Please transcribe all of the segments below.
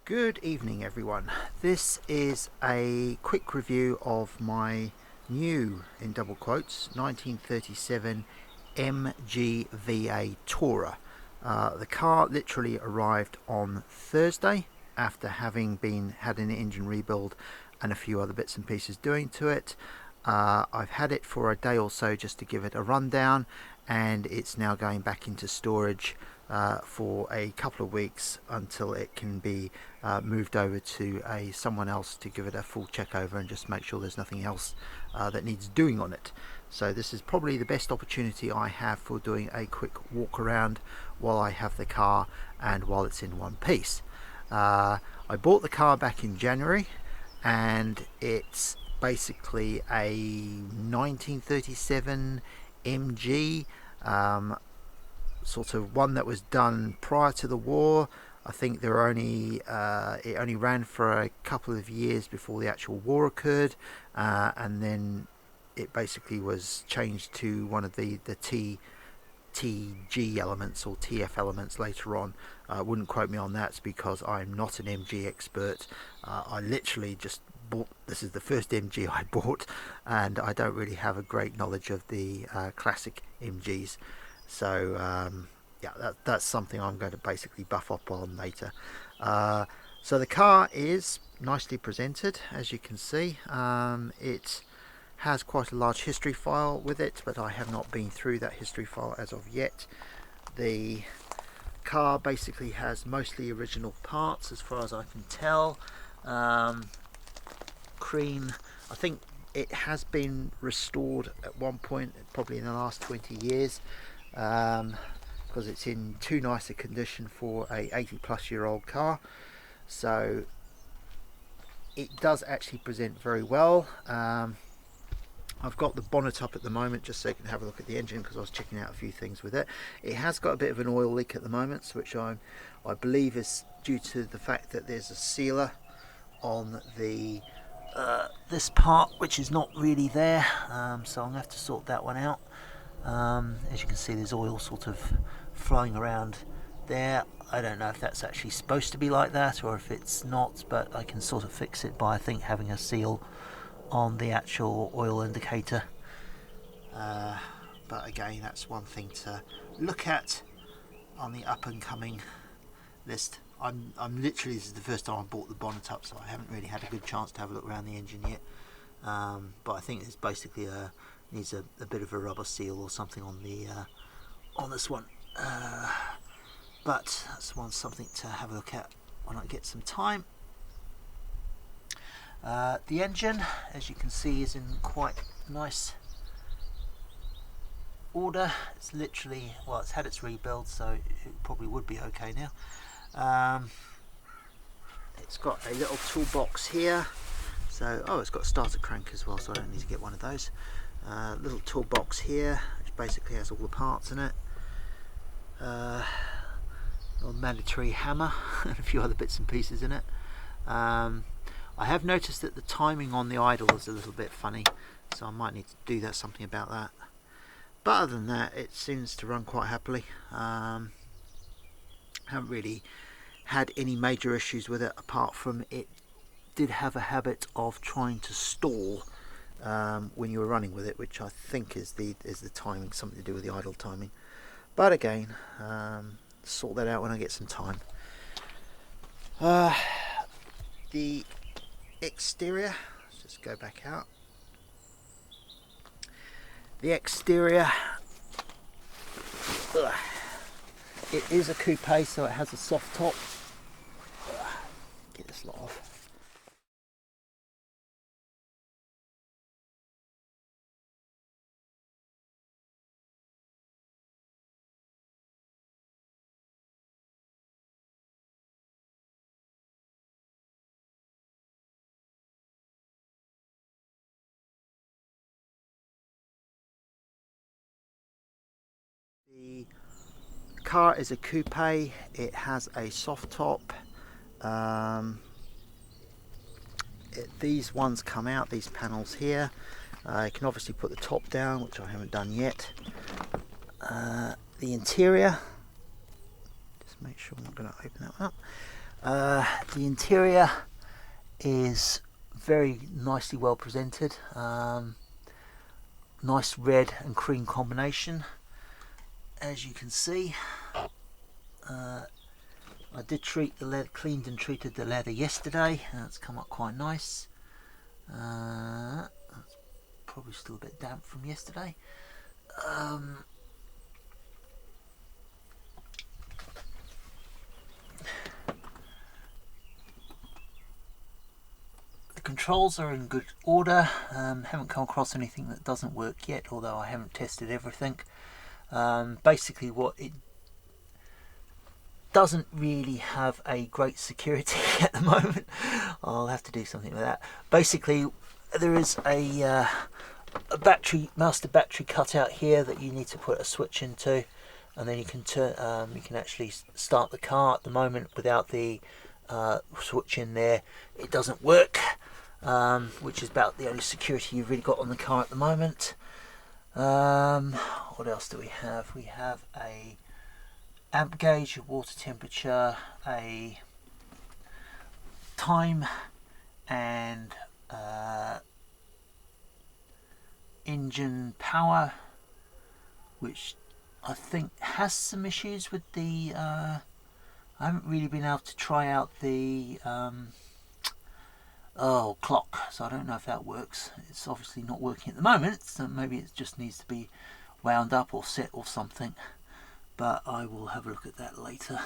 Good evening everyone. This is a quick review of my new, in double quotes, 1937 MGVA Tourer. The car literally arrived on Thursday after having had an engine rebuild and a few other bits and pieces doing to it. I've had it for a day or so just to give it a rundown, and it's now going back into storage for a couple of weeks until it can be moved over to someone else to give it a full check over and just make sure there's nothing else that needs doing on it. So this is probably the best opportunity I have for doing a quick walk around while I have the car and while it's in one piece. I bought the car back in January, and it's basically a 1937 MG, sort of one that was done prior to the war. I think it only ran for a couple of years before the actual war occurred, and then it basically was changed to one of the TG elements or TF elements later on. Wouldn't quote me on that because I'm not an MG expert. I literally just bought, this is the first MG I bought, and I don't really have a great knowledge of the classic MGs. So yeah, that's something I'm going to basically buff up on later. So the car is nicely presented, as you can see. It has quite a large history file with it, but I have not been through that history file as of yet. The car basically has mostly original parts as far as I can tell. Cream, I think it has been restored at one point, probably in the last 20 years, because it's in too nice a condition for a 80-plus-year-old car. So it does actually present very well. I've got the bonnet up at the moment just so you can have a look at the engine, because I was checking out a few things with it. It has got a bit of an oil leak at the moment, which I believe is due to the fact that there's a sealer on the this part which is not really there, so I'm going to have to sort that one out. As you can see, there's oil sort of flowing around there. I don't know if that's actually supposed to be like that or if it's not, but I can sort of fix it by, I think, having a seal on the actual oil indicator. But again, that's one thing to look at on the up and coming list. I'm literally, this is the first time I bought the bonnet up, so I haven't really had a good chance to have a look around the engine yet. But I think it's basically needs a bit of a rubber seal or something on the on this one. But that's something to have a look at when I get some time. The engine, as you can see, is in quite nice order. It's literally, well, it's had its rebuild, so it probably would be okay now. It's got a little toolbox here, so it's got a starter crank as well, so I don't need to get one of those. Little toolbox here which basically has all the parts in it. Little mandatory hammer and a few other bits and pieces in it. I have noticed that the timing on the idle is a little bit funny, so I might need to do something about that. But other than that, it seems to run quite happily. Haven't really had any major issues with it, apart from it did have a habit of trying to stall when you were running with it, which I think is the timing, something to do with the idle timing. But again, sort that out when I get some time. The exterior, let's just go back out. The exterior, it is a coupe, so it has a soft top. Get this lot off. The car is a coupe. It has a soft top. These ones come out, these panels here. You can obviously put the top down, which I haven't done yet. The interior, just make sure I'm not going to open that one up. The interior is very nicely well presented. Nice red and cream combination, as you can see. I did treat the leather, cleaned and treated the leather yesterday, and it's come up quite nice. That's probably still a bit damp from yesterday. The controls are in good order. Haven't come across anything that doesn't work yet, although I haven't tested everything. Basically what it doesn't really have a great security at the moment. I'll have to do something with that. Basically there is a master battery cutout here that you need to put a switch into, and then you can turn you can actually start the car. At the moment, without the switch in there, it doesn't work, which is about the only security you've really got on the car at the moment. What else do we have? We have a amp gauge, a water temperature, a time, and engine power, which I think has some issues with the I haven't really been able to try out the clock, so I don't know if that works. It's obviously not working at the moment, so maybe it just needs to be wound up or set or something, but I will have a look at that later.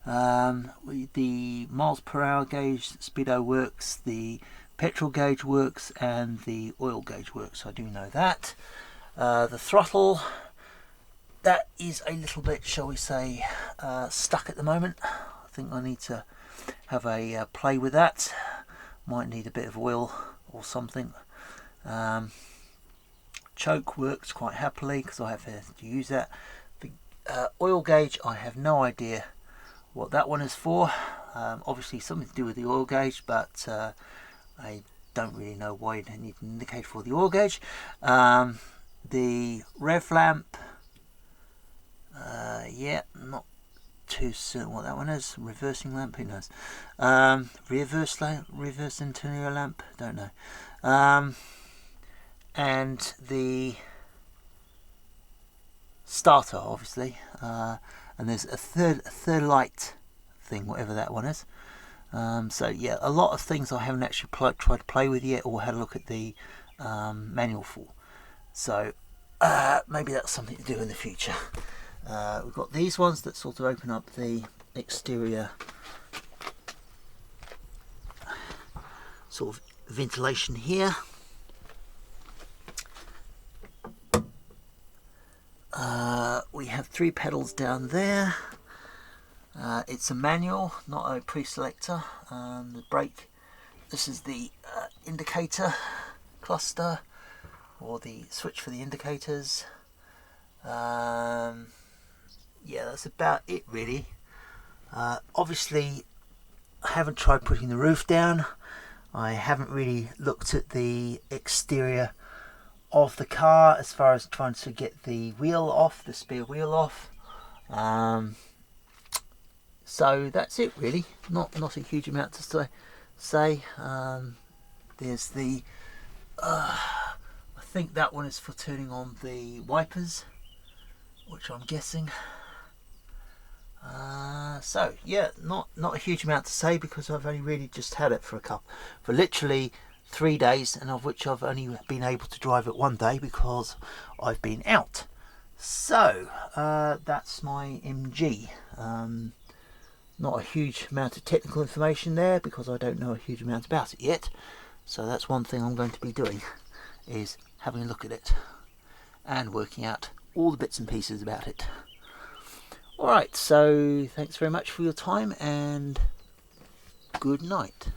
The miles per hour gauge, speedo works, the petrol gauge works, and the oil gauge works. I do know that. The throttle, that is a little bit, shall we say, stuck at the moment. I think I need to have a play with that. Might need a bit of oil or something. Choke works quite happily because I have to use that. The oil gauge, I have no idea what that one is for. Obviously something to do with the oil gauge, but I don't really know why you need an indicator for the oil gauge. The rev lamp, yeah, not too certain what that one is. Reversing lamp, who knows? Reverse interior lamp, don't know. And the starter, obviously, and there's a third light thing, whatever that one is. So yeah, a lot of things I haven't actually tried to play with yet or had a look at the manual for. So maybe that's something to do in the future. We've got these ones that sort of open up the exterior sort of ventilation here. We have 3 pedals down there. It's a manual, not a pre-selector. The brake, this is the indicator cluster, or the switch for the indicators. Yeah, that's about it really. Obviously I haven't tried putting the roof down. I haven't really looked at the exterior of the car as far as trying to get the wheel off, the spare wheel off. So that's it really. Not a huge amount to say. There's the I think that one is for turning on the wipers, which I'm guessing. So yeah, not a huge amount to say because I've only really just had it for literally 3 days, and of which I've only been able to drive it 1 day because I've been out. So that's my MG. Not a huge amount of technical information there because I don't know a huge amount about it yet. So that's one thing I'm going to be doing, is having a look at it and working out all the bits and pieces about it. Alright, so thanks very much for your time and good night.